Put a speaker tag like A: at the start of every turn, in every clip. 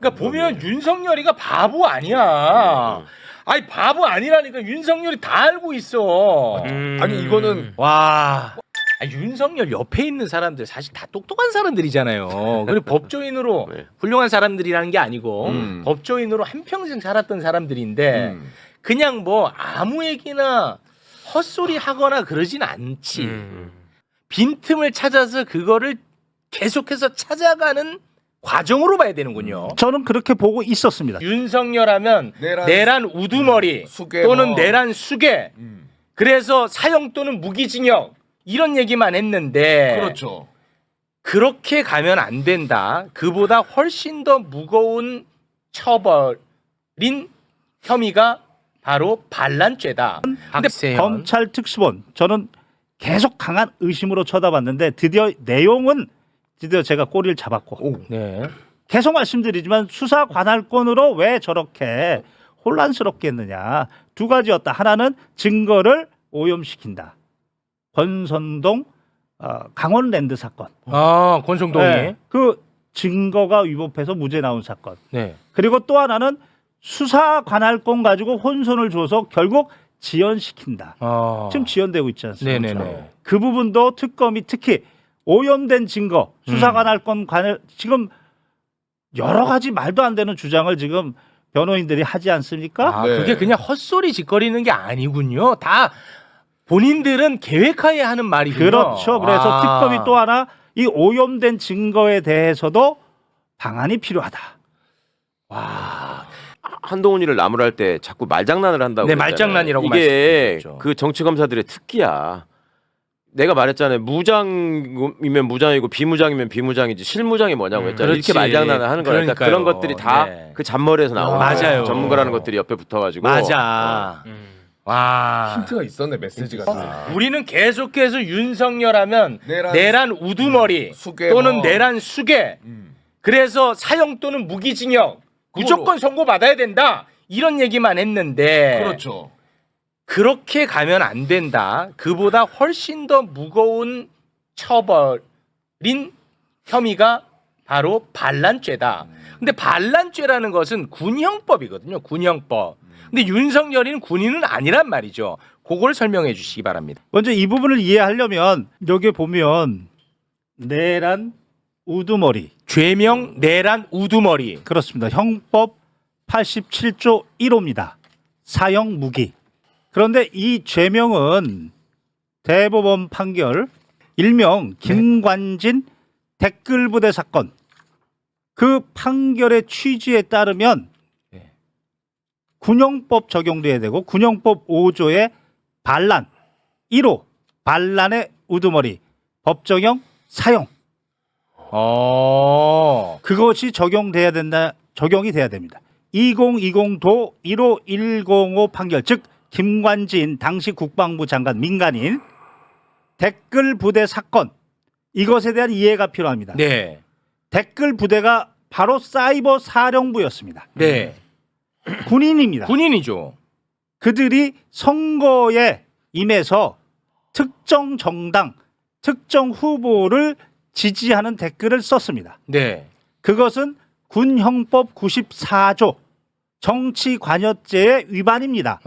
A: 그러니까 보면 윤석열이가 바보 아니야. 아니 바보 아니라니까 윤석열이 다 알고 있어.
B: 아니 이거는
A: 와. 윤석열 옆에 있는 사람들 사실 다 똑똑한 사람들이잖아요. 그리고 법조인으로
C: 네.
A: 훌륭한 사람들이라는 게 아니고 법조인으로 한평생 살았던 사람들인데 그냥 뭐 아무 얘기나 헛소리 하거나 그러진 않지. 빈틈을 찾아서 그거를 계속해서 찾아가는 과정으로 봐야 되는군요.
D: 저는 그렇게 보고 있었습니다.
A: 윤석열 하면 내란 우두머리
B: 수괴
A: 또는
B: 뭐.
A: 내란 수괴 그래서 사형 또는 무기징역 이런 얘기만 했는데
B: 그렇죠.
A: 그렇게 가면 안 된다. 그보다 훨씬 더 무거운 처벌인 혐의가 바로 반란죄다.
D: 근데 검찰 특수본 저는 계속 강한 의심으로 쳐다봤는데 드디어 내용은 제가 꼬리를 잡았고
A: 네.
D: 계속 말씀드리지만 수사 관할권으로 왜 저렇게 혼란스럽게 했느냐. 두 가지였다. 하나는 증거를 오염시킨다. 권선동 강원랜드 사건.
A: 아 권성동이.
D: 네, 그 증거가 위법해서 무죄 나온 사건.
A: 네.
D: 그리고 또 하나는 수사 관할권 가지고 혼선을 줘서 결국 지연시킨다. 지금 지연되고 있지 않습니까?
A: 네네네.
D: 그 부분도 특검이 특히 오염된 증거, 수사 관할권 지금 여러 가지 말도 안 되는 주장을 지금 변호인들이 하지 않습니까?
A: 아,
B: 네.
A: 그게 그냥 헛소리 짓거리는 게 아니군요. 다 본인들은 계획하에 하는 말이군요.
D: 그렇죠. 그래서 특검이 또 하나 이 오염된 증거에 대해서도 방안이 필요하다.
A: 와.
C: 한동훈이를 나무랄 때 자꾸 말장난을 한다고.
A: 네,
C: 그랬잖아요.
A: 말장난이라고
C: 이게
A: 말씀드렸죠.
C: 그 정치 검사들의 특기야. 내가 말했잖아요. 무장이면 무장이고 비무장이면 비무장이지 실무장이 뭐냐고 했잖아요.
A: 그렇지.
C: 이렇게 말장난을 하는 거니까
A: 그러니까요.
C: 그런 것들이 다
A: 네.
C: 그 잔머리에서 나오는
A: 맞아요.
C: 전문가라는 것들이 옆에 붙어가지고.
A: 맞아. 와.
B: 힌트가 있었네 메시지가.
A: 우리는 계속해서 윤석열 하면 내란 우두머리
B: 수괴
A: 또는
B: 뭐.
A: 내란 수괴 그래서 사형 또는 무기징역 무조건 선고받아야 된다 이런 얘기만 했는데
B: 그렇죠.
A: 그렇게 가면 안 된다. 그보다 훨씬 더 무거운 처벌인 혐의가 바로 반란죄다. 근데 반란죄라는 것은 군형법이거든요. 군형법. 근데 윤석열이는 군인은 아니란 말이죠. 그걸 설명해 주시기 바랍니다.
D: 먼저 이 부분을 이해하려면 여기 보면 내란 우두머리
A: 죄명 내란 우두머리.
D: 그렇습니다. 형법 87조 1호입니다. 사형 무기. 그런데 이 죄명은 대법원 판결 일명 김관진 댓글부대 사건 그 판결의 취지에 따르면 군형법 적용돼야 되고 군형법 5조의 반란 1호 반란의 우두머리 법정형 사형 그것이 적용이 돼야 됩니다. 2020도 15105 판결 즉 김관진 당시 국방부 장관 민간인 댓글 부대 사건 이것에 대한 이해가 필요합니다.
A: 네.
D: 댓글 부대가 바로 사이버 사령부였습니다.
A: 네.
D: 군인입니다.
A: 군인이죠.
D: 그들이 선거에 임해서 특정 정당, 특정 후보를 지지하는 댓글을 썼습니다.
A: 네.
D: 그것은 군형법 94조 정치관여죄의 위반입니다.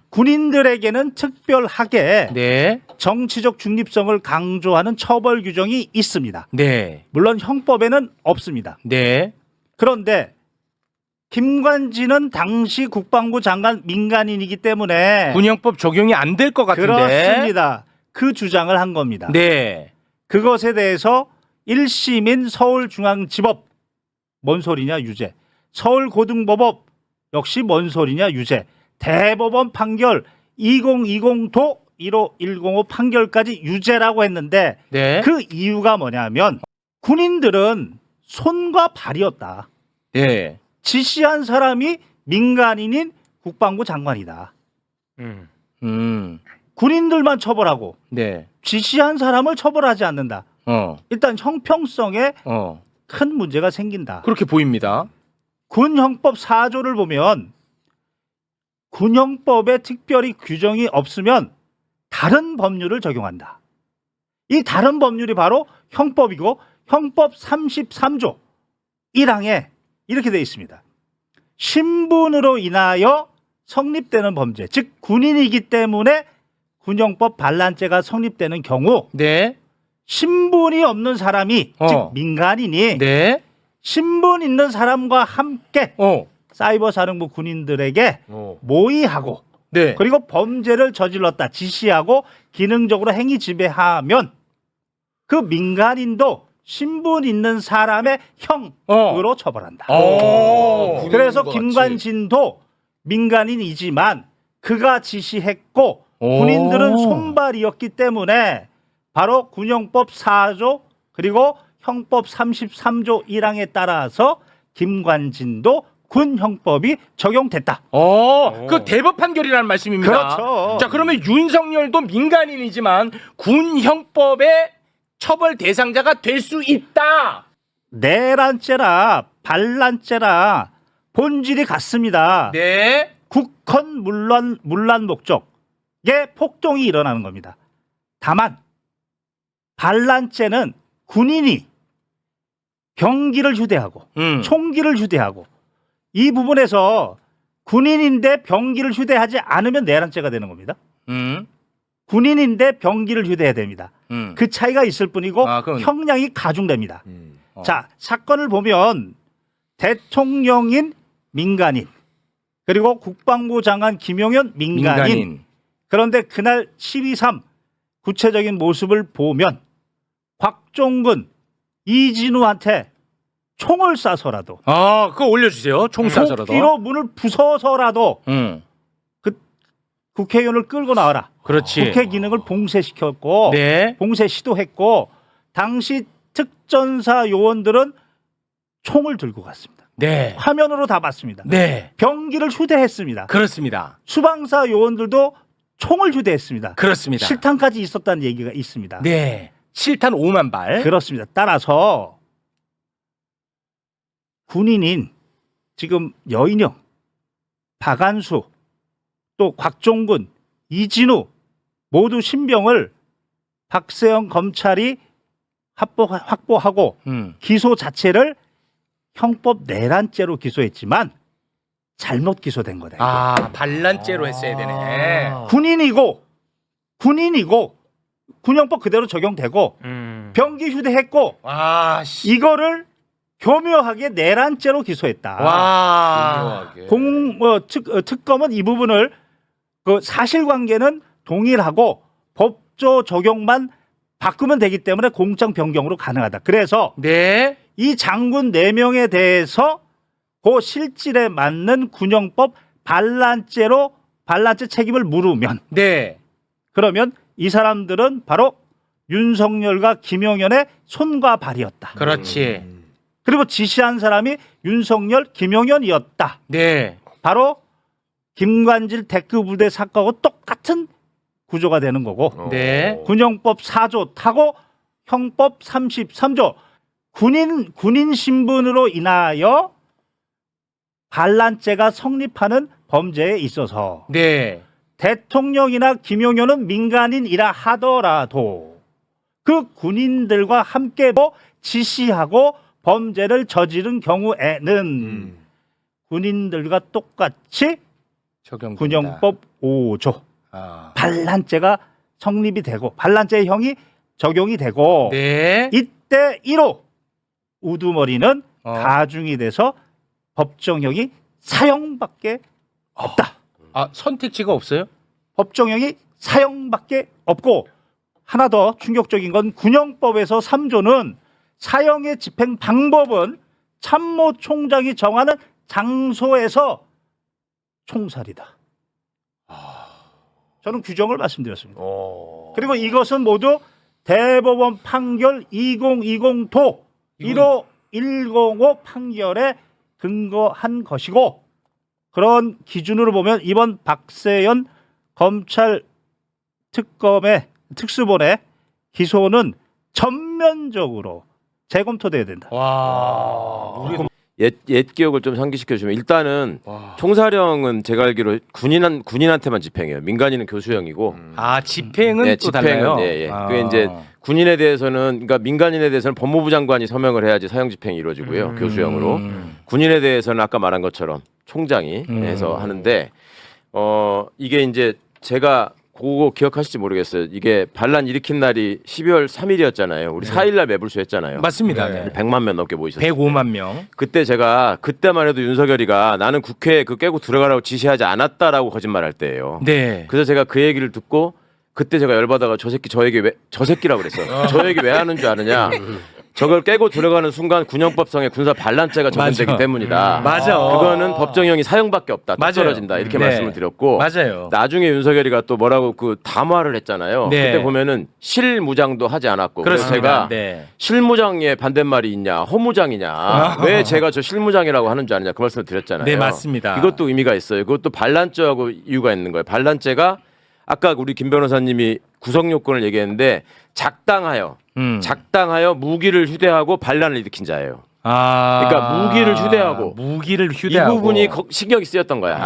D: 군인들에게는 특별하게
A: 네.
D: 정치적 중립성을 강조하는 처벌 규정이 있습니다.
A: 네.
D: 물론 형법에는 없습니다.
A: 네.
D: 그런데 김관진은 당시 국방부 장관 민간인이기 때문에
A: 군형법 적용이 안 될 것 같은데.
D: 그렇습니다. 그 주장을 한 겁니다.
A: 네.
D: 그것에 대해서 1심인 서울중앙지법 뭔 소리냐 유죄, 서울고등법원 역시 뭔 소리냐 유죄, 대법원 판결 2020도 15105 판결까지 유죄라고 했는데
A: 네.
D: 그 이유가 뭐냐면 군인들은 손과 발이었다.
A: 네.
D: 지시한 사람이 민간인인 국방부 장관이다. 군인들만 처벌하고
A: 네.
D: 지시한 사람을 처벌하지 않는다. 일단 형평성에 큰 문제가 생긴다.
A: 그렇게 보입니다.
D: 군형법 4조를 보면 군형법에 특별히 규정이 없으면 다른 법률을 적용한다. 이 다른 법률이 바로 형법이고 형법 33조 1항에 이렇게 돼 있습니다. 신분으로 인하여 성립되는 범죄, 즉 군인이기 때문에 군형법 반란죄가 성립되는 경우
A: 네.
D: 신분이 없는 사람이 즉 민간인이
A: 네.
D: 신분 있는 사람과 함께 사이버 사령부 군인들에게 모의하고
A: 네.
D: 그리고 범죄를 저질렀다 지시하고 기능적으로 행위 지배하면 그 민간인도 신분 있는 사람의 형으로 처벌한다. 그래서 김관진도 민간인이지만 그가 지시했고 군인들은 손발이었기 때문에 바로 군형법 4조 그리고 형법 33조 1항에 따라서 김관진도 군형법이 적용됐다.
A: 그 대법 판결이라는 말씀입니다.
D: 그렇죠.
A: 자, 그러면 윤석열도 민간인이지만 군형법의 처벌 대상자가 될 수 있다.
D: 내란죄라 반란죄라 본질이 같습니다.
A: 네.
D: 국헌 문란 목적에 폭동이 일어나는 겁니다. 다만 반란죄는 군인이 병기를 휴대하고 총기를 휴대하고 이 부분에서 군인인데 병기를 휴대하지 않으면 내란죄가 되는 겁니다. 군인인데 병기를 휴대해야 됩니다. 그 차이가 있을 뿐이고 형량이 가중됩니다. 자, 사건을 보면 대통령인 민간인 그리고 국방부 장관 김용현 민간인. 그런데 그날 12.3 구체적인 모습을 보면 곽종근 이진우한테 총을 쏴서라도
A: 그거 올려주세요. 총 쏴서라도.
D: 도끼로 문을 부숴서라도 그 국회의원을 끌고 나와라.
A: 그렇지.
D: 국회 기능을 봉쇄시켰고
A: 네.
D: 봉쇄 시도했고 당시 특전사 요원들은 총을 들고 갔습니다.
A: 네.
D: 화면으로 다 봤습니다.
A: 네.
D: 병기를 휴대했습니다.
A: 그렇습니다.
D: 수방사 요원들도 총을 휴대했습니다.
A: 그렇습니다.
D: 실탄까지 있었다는 얘기가 있습니다.
A: 네. 실탄 5만 발.
D: 그렇습니다. 따라서 군인인 지금 여인영, 박안수, 또 곽종근, 이진우 모두 신병을 박세영 검찰이 확보하고 기소 자체를 형법 내란죄로 기소했지만 잘못 기소된 거다.
A: 반란죄로 했어야 되네.
D: 군인이고 군형법 그대로 적용되고 병기 휴대했고 이거를 교묘하게 내란죄로 기소했다. 특검은 이 부분을 그 사실관계는 동일하고 법조 적용만 바꾸면 되기 때문에 공장 변경으로 가능하다. 그래서
A: 네.
D: 이 장군 4명에 대해서 그 실질에 맞는 군형법 반란죄 책임을 물으면
A: 네.
D: 그러면 이 사람들은 바로 윤석열과 김용현의 손과 발이었다.
A: 그렇지.
D: 그리고 지시한 사람이 윤석열, 김용현이었다.
A: 네.
D: 바로 김관질 대크부대 사건하고 똑같은 구조가 되는 거고
A: 네.
D: 군형법 4조 타고 형법 33조 군인 신분으로 인하여 반란죄가 성립하는 범죄에 있어서
A: 네.
D: 대통령이나 김용현은 민간인이라 하더라도 그 군인들과 함께 지시하고 범죄를 저지른 경우에는 군인들과 똑같이 군형법 5조 반란죄가 성립이 되고 반란죄의 형이 적용이 되고
A: 네.
D: 이때 1호 우두머리는 가중이 돼서 법정형이 사형밖에 없다.
A: 선택지가 없어요?
D: 법정형이 사형밖에 없고 하나 더 충격적인 건 군형법에서 3조는 사형의 집행 방법은 참모총장이 정하는 장소에서 총살이다. 저는 규정을 말씀드렸습니다. 그리고 이것은 모두 대법원 판결 2020도 15105 판결에 근거한 것이고 그런 기준으로 보면 이번 박세연 검찰 특검의 특수본의 기소는 전면적으로 재검토돼야 된다.
C: 옛 기억을 좀 상기시켜 주면 일단은 총사령은 제가 알기로 군인한테만 집행해요. 민간인은 교수형이고.
A: 아 집행은
C: 네,
A: 또
C: 집행은
A: 달라요.
C: 예. 그게 이제 군인에 대해서는 그러니까 민간인에 대해서는 법무부 장관이 서명을 해야지 사형 집행이 이루어지고요. 교수형으로. 군인에 대해서는 아까 말한 것처럼 총장이 해서 하는데 이게 이제 제가 그거 기억하실지 모르겠어요. 이게 반란 일으킨 날이 12월 3일이었잖아요. 우리 4일 날 매불쇼 했잖아요.
A: 맞습니다.
B: 네.
A: 네.
C: 100만 명 넘게 모이셨어요.
A: 105만 명.
C: 그때 제가 그때만 해도 윤석열이가 나는 국회에 그 깨고 들어가라고 지시하지 않았다라고 거짓말할 때예요.
A: 네.
C: 그래서 제가 그 얘기를 듣고 그때 제가 열받아가 저 새끼 저에게 왜 저 새끼라고 그랬어요. 저 얘기 왜 하는 줄 아느냐? 저걸 깨고 들어가는 순간 군형법상의 군사 반란죄가 적용되기
A: 맞아.
C: 때문이다.
A: 맞아.
C: 그거는 법정형이 사형밖에 없다. 딱
A: 맞아요.
C: 떨어진다. 이렇게
A: 네.
C: 말씀을 드렸고
A: 맞아요.
C: 나중에 윤석열이가 또 뭐라고 그 담화를 했잖아요.
A: 네.
C: 그때 보면은 실무장도 하지 않았고 그래서
A: 그렇습니다.
C: 제가
A: 네.
C: 실무장에 반대말이 있냐 허무장이냐 왜 제가 저 실무장이라고 하는 줄 아느냐 그 말씀을 드렸잖아요.
A: 네, 맞습니다.
C: 이것도 의미가 있어요. 그것도 반란죄하고 이유가 있는 거예요. 반란죄가 아까 우리 김 변호사님이 구성 요건을 얘기했는데 작당하여 무기를 휴대하고 반란을 일으킨 자예요. 그러니까 무기를 휴대하고 이 부분이 신경이 쓰였던 거야.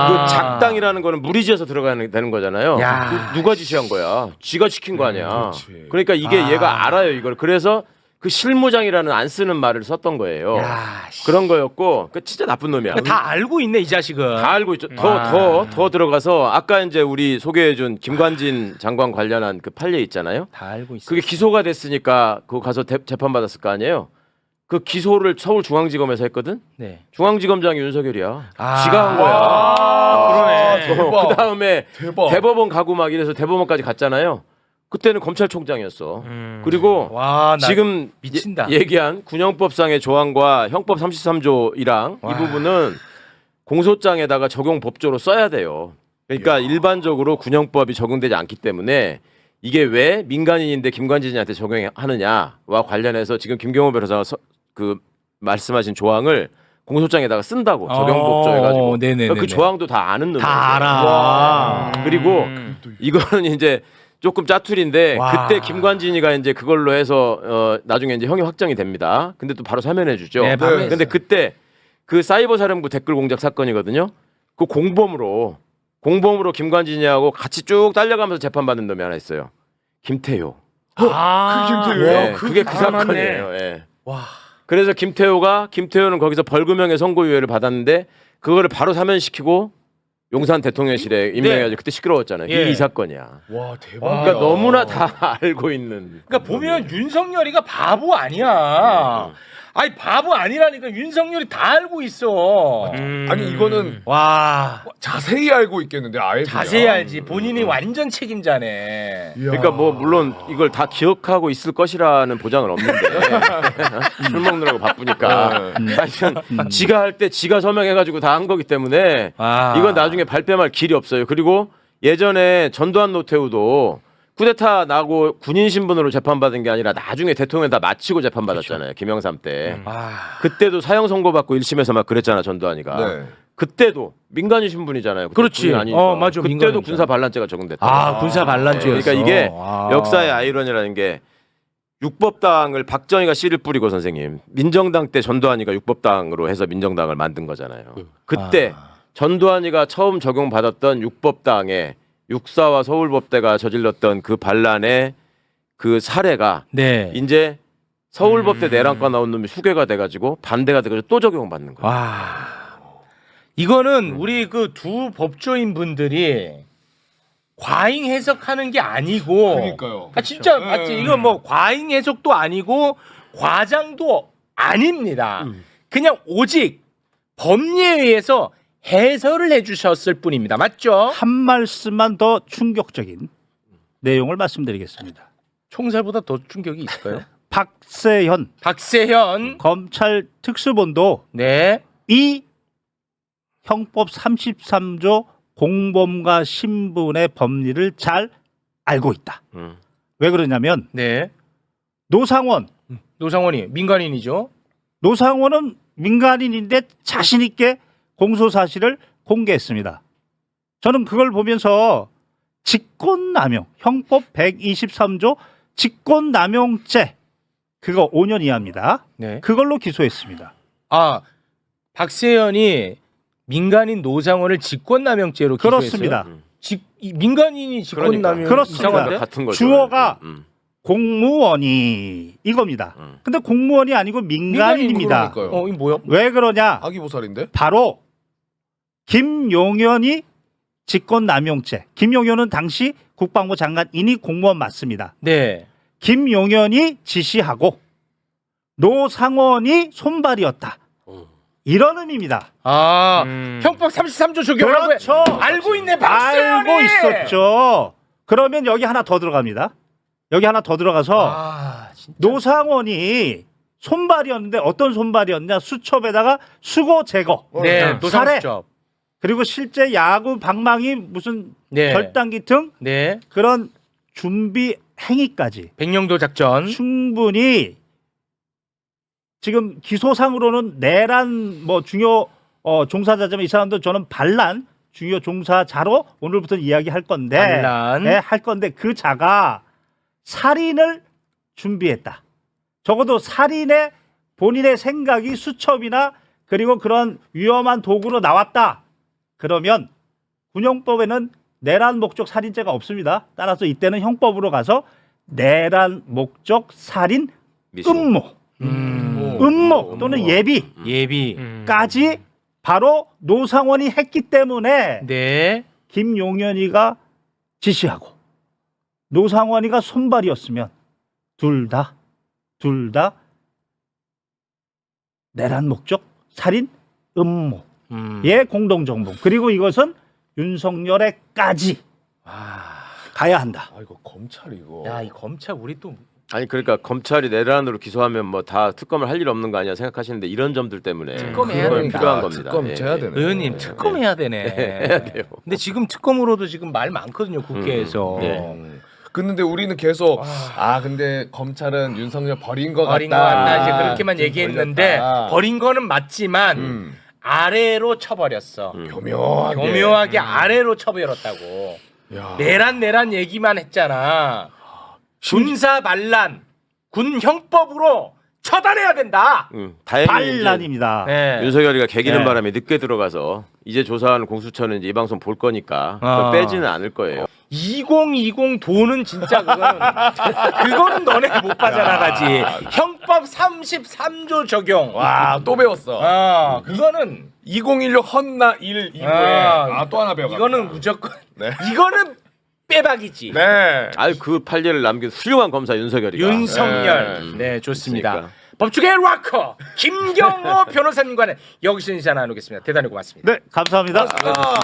C: 그 작당이라는 거는 무리지어서 들어가는 되는 거잖아요.
A: 야.
C: 누가 지시한 거야? 지가 시킨 거 아니야.
B: 그렇지.
C: 그러니까 이게 얘가 알아요 이걸. 그래서 그 실무장이라는 안 쓰는 말을 썼던 거예요.
A: 야,
C: 그런 거였고 그 진짜 나쁜 놈이야.
A: 다 알고 있네 이 자식은.
C: 다 알고 있죠. 더 들어가서 아까 이제 우리 소개해준 김관진 장관 관련한 그 판례 있잖아요.
A: 다 알고 있어.
C: 그게 기소가 됐으니까 그거 가서 재판 받았을 거 아니에요. 그 기소를 서울중앙지검에서 했거든.
A: 네.
C: 중앙지검장이 윤석열이야.
A: 아.
C: 지가 한 거야.
A: 그러네.
B: 대박.
C: 그 다음에
B: 대박.
C: 대법원 가고 막 이래서 대법원까지 갔잖아요. 그때는 검찰총장이었어. 그리고
A: 와, 나
C: 지금
A: 미친다.
C: 얘기한 군형법상의 조항과 형법 33조 1항 이 부분은 공소장에다가 적용 법조로 써야 돼요. 그러니까 일반적으로 군형법이 적용되지 않기 때문에 이게 왜 민간인인데 김관진이한테 적용하느냐와 관련해서 지금 김경호 변호사가 그 말씀하신 조항을 공소장에다가 쓴다고 적용법조 해가지고
A: 네네네네.
C: 그 조항도 다 아는 놈이에요.
A: 다 알아.
C: 그리고 이거는 이제 조금 짜투리인데
A: 와.
C: 그때 김관진이가 이제 그걸로 해서 나중에 이제 형이 확정이 됩니다. 근데 또 바로 사면해 주죠.
A: 네, 바로
C: 근데
A: 했어요.
C: 그때 그 사이버 사령부 댓글 공작 사건이거든요. 그 공범으로 김관진이하고 같이 쭉 딸려가면서 재판받는 놈이 하나 있어요. 김태효.
B: 그 김태효예요?
C: 네, 그게 그 사건이에요. 예.
A: 와.
C: 그래서 김태효는 거기서 벌금형의 선고유예를 받았는데 그거를 바로 사면시키고 용산 대통령실에 임명해가지고 그때 시끄러웠잖아요.
A: 예.
C: 이 사건이야.
B: 와 대박.
C: 그러니까 너무나 다 알고 있는.
A: 그러니까 보면 윤석열이가 바보 아니야. 아니 바보 아니라니까 윤석열이 다 알고 있어.
B: 아니 이거는
A: 와.
B: 자세히 알고 있겠는데 아예
A: 자세히
B: 그냥.
A: 알지. 본인이 완전 책임자네.
B: 이야.
C: 그러니까 뭐 물론 이걸 다 기억하고 있을 것이라는 보장은 없는데 술 먹느라고 바쁘니까 하여튼 지가 할 때 지가 서명해가지고 다 한 거기 때문에
A: 아.
C: 이건 나중에 발뺌할 길이 없어요. 그리고 예전에 전두환 노태우도 쿠데타 나고 군인 신분으로 재판받은 게 아니라 나중에 대통령 다 마치고 재판받았잖아요. 김영삼 때.
A: 아.
C: 그때도 사형 선고받고 1심에서 막 그랬잖아 전두환이가.
B: 네.
C: 그때도 민간인 신분이잖아요. 그때
A: 그렇지.
C: 군인 아니니까.
A: 맞아.
C: 그때도
A: 민간인이잖아.
C: 군사 반란죄가 적용됐다.
A: 아, 군사 반란죄였어.
C: 그러니까 이게
A: 아.
C: 역사의 아이러니라는 게 육법당을 박정희가 씨를 뿌리고 선생님 민정당 때 전두환이가 육법당으로 해서 민정당을 만든 거잖아요. 그때 전두환이가 처음 적용받았던 육법당에 육사와 서울법대가 저질렀던 그 반란의 그 사례가
A: 네.
C: 이제 서울법대 내란과 나온 놈이 후계가 돼가지고 반대가 돼가지고 또 적용받는 거예요.
A: 와. 이거는 우리 그 두 법조인 분들이 과잉 해석하는 게 아니고.
B: 그러니까요.
A: 아, 진짜
B: 네.
A: 맞지. 이건 뭐 과잉 해석도 아니고 과장도 아닙니다. 그냥 오직 법리에 의해서 해설을 해주셨을 뿐입니다. 맞죠?
D: 한 말씀만 더 충격적인 내용을 말씀드리겠습니다.
A: 총살보다 더 충격이 있을까요?
D: 박세현
A: 박세현.
D: 검찰 특수본도
A: 네.
D: 이 형법 33조 공범과 신분의 법리를 잘 알고 있다. 왜 그러냐면
A: 네. 노상원이 민간인이죠.
D: 노상원은 민간인인데 자신 있게 공소 사실을 공개했습니다. 저는 그걸 보면서 직권남용, 형법 123조 직권남용죄 그거 5년 이하입니다.
A: 네.
D: 그걸로 기소했습니다.
A: 아, 박세현이 민간인 노상원을 직권남용죄로 기소했어요.
D: 그렇습니다.
A: 민간인이 직권남용
C: 그러니까.
D: 그렇습니다.
A: 이상한데?
C: 같은 거죠.
D: 주어가 공무원이 이겁니다. 근데 공무원이 아니고 민간인입니다.
B: 그러니까요.
A: 이 뭐야?
D: 왜 그러냐?
B: 아기보살인데?
D: 바로 김용현이 직권남용죄. 김용현은 당시 국방부 장관이니 공무원 맞습니다.
A: 네.
D: 김용현이 지시하고 노상원이 손발이었다. 이런 의미입니다.
A: 아, 형법 33조 적용하고
D: 그렇죠.
A: 알고 있네 박세현이.
D: 알고 있었죠. 그러면 여기 하나 더 들어갑니다. 여기 하나 더 들어가서
A: 아, 진짜.
D: 노상원이 손발이었는데 어떤 손발이었냐? 수첩에다가 수거 제거.
A: 네,
B: 네.
A: 노상수첩.
D: 그리고 실제 야구 방망이 무슨
A: 네.
D: 결단기 등
A: 네.
D: 그런 준비 행위까지
A: 백령도 작전.
D: 충분히 지금 기소상으로는 내란 뭐 중요 종사자지만 이 사람도 저는 반란 중요 종사자로 오늘부터 이야기할 건데
A: 반란.
D: 네, 할 건데 그 자가 살인을 준비했다. 적어도 살인의 본인의 생각이 수첩이나 그리고 그런 위험한 도구로 나왔다. 그러면 군형법에는 내란 목적 살인죄가 없습니다. 따라서 이때는 형법으로 가서 내란 목적 살인
C: 미수.
D: 음모, 음모 또는 예비까지 바로 노상원이 했기 때문에
A: 네.
D: 김용현이가 지시하고 노상원이가 손발이었으면 둘 다 내란 목적 살인 음모 의 공동정범. 그리고 이것은 윤석열에까지 가야 한다.
B: 아 이거 검찰 이거.
A: 야, 이 검찰 우리 또
C: 아니 그러니까 검찰이 내란으로 기소하면 뭐 다 특검을 할 일 없는 거 아니야 생각하시는데 이런 점들 때문에
A: 특검해야
C: 그건
A: 된다.
C: 필요한 겁니다.
B: 특검
C: 예,
B: 해야
C: 예.
B: 되네.
A: 의원님 특검해야 되네.
C: 해야 돼요.
A: 근데 지금 특검으로도 지금 말 많거든요 국회에서.
C: 네.
B: 근데 우리는 계속 근데 검찰은 윤석열 버린 거
A: 버린 거
B: 같다.
A: 같다 이제 그렇게만 얘기했는데
B: 걸렸다.
A: 버린 거는 맞지만 아래로 쳐버렸어. 교묘하게 아래로 쳐버렸다고.
B: 야.
A: 내란 얘기만 했잖아. 군사 반란 군 형법으로 처단해야 된다.
C: 다행히 이제
D: 반란입니다.
A: 네.
C: 윤석열이가 개기는
D: 네.
C: 바람에 늦게 들어가서 이제 조사하는 공수처는 이제 이 방송 볼 거니까 그걸 빼지는 않을 거예요.
A: 2020 돈은 진짜 그거는 너네 못 빠져나가지. 형법 33조 적용.
B: 와, 또 배웠어.
A: 그거는
B: 2016 헌나 1 이후에 또 하나 배워.
A: 이거는 무조건
B: 네.
A: 이거는 빼박이지.
B: 네.
C: 아유 그 판례를 남긴 훌륭한 검사 윤석열이가.
A: 윤석열. 네, 좋습니다.
C: 그러니까.
A: 법조계의 락커 김경호 변호사님과는 여기서 인사 나누겠습니다. 대단히 고맙습니다.
D: 네, 감사합니다.
B: 아.